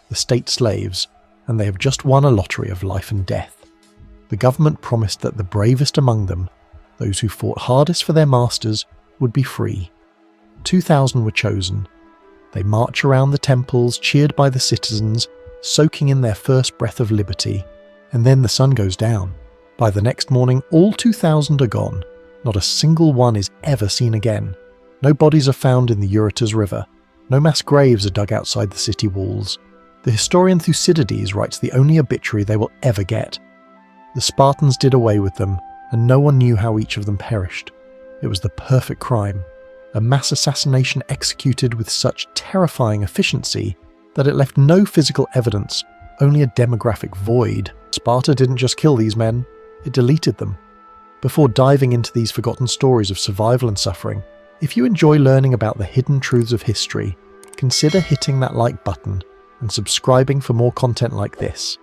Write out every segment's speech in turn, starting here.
the state slaves, and they have just won a lottery of life and death. The government promised that the bravest among them, those who fought hardest for their masters, would be free. 2,000 were chosen. They march around the temples, cheered by the citizens, soaking in their first breath of liberty, and then the sun goes down. By the next morning, all 2,000 are gone. Not a single one is ever seen again. No bodies are found in the Eurotas River. No mass graves are dug outside the city walls. The historian Thucydides writes the only obituary they will ever get. The Spartans did away with them, and no one knew how each of them perished. It was the perfect crime, a mass assassination executed with such terrifying efficiency that it left no physical evidence, only a demographic void. Sparta didn't just kill these men, it deleted them. Before diving into these forgotten stories of survival and suffering, if you enjoy learning about the hidden truths of history, consider hitting that like button and subscribing for more content like this.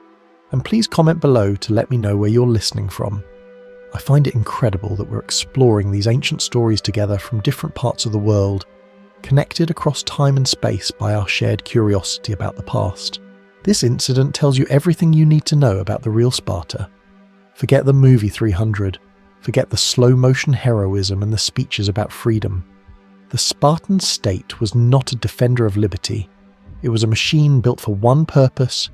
And please comment below to let me know where you're listening from. I find it incredible that we're exploring these ancient stories together from different parts of the world, connected across time and space by our shared curiosity about the past. This incident tells you everything you need to know about the real Sparta. Forget the movie 300. Forget the slow-motion heroism and the speeches about freedom. The Spartan state was not a defender of liberty. It was a machine built for one purpose: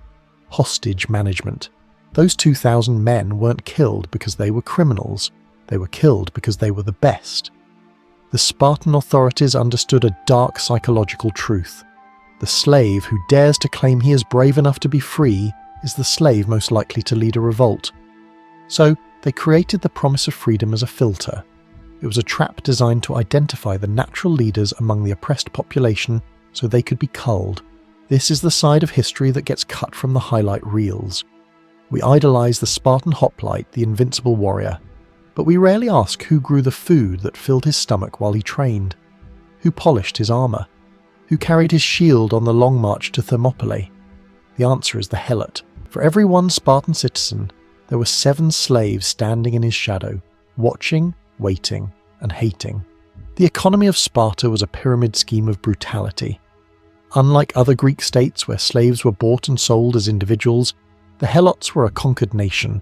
hostage management. Those 2,000 men weren't killed because they were criminals. They were killed because they were the best. The Spartan authorities understood a dark psychological truth. The slave who dares to claim he is brave enough to be free is the slave most likely to lead a revolt. So, they created the promise of freedom as a filter. It was a trap designed to identify the natural leaders among the oppressed population so they could be culled. This is the side of history that gets cut from the highlight reels. We idolize the Spartan hoplite, the invincible warrior, but we rarely ask who grew the food that filled his stomach while he trained, who polished his armor, who carried his shield on the long march to Thermopylae. The answer is the helot. For every one Spartan citizen, there were 7 slaves standing in his shadow, watching, waiting, and hating. The economy of Sparta was a pyramid scheme of brutality. Unlike other Greek states where slaves were bought and sold as individuals, the Helots were a conquered nation.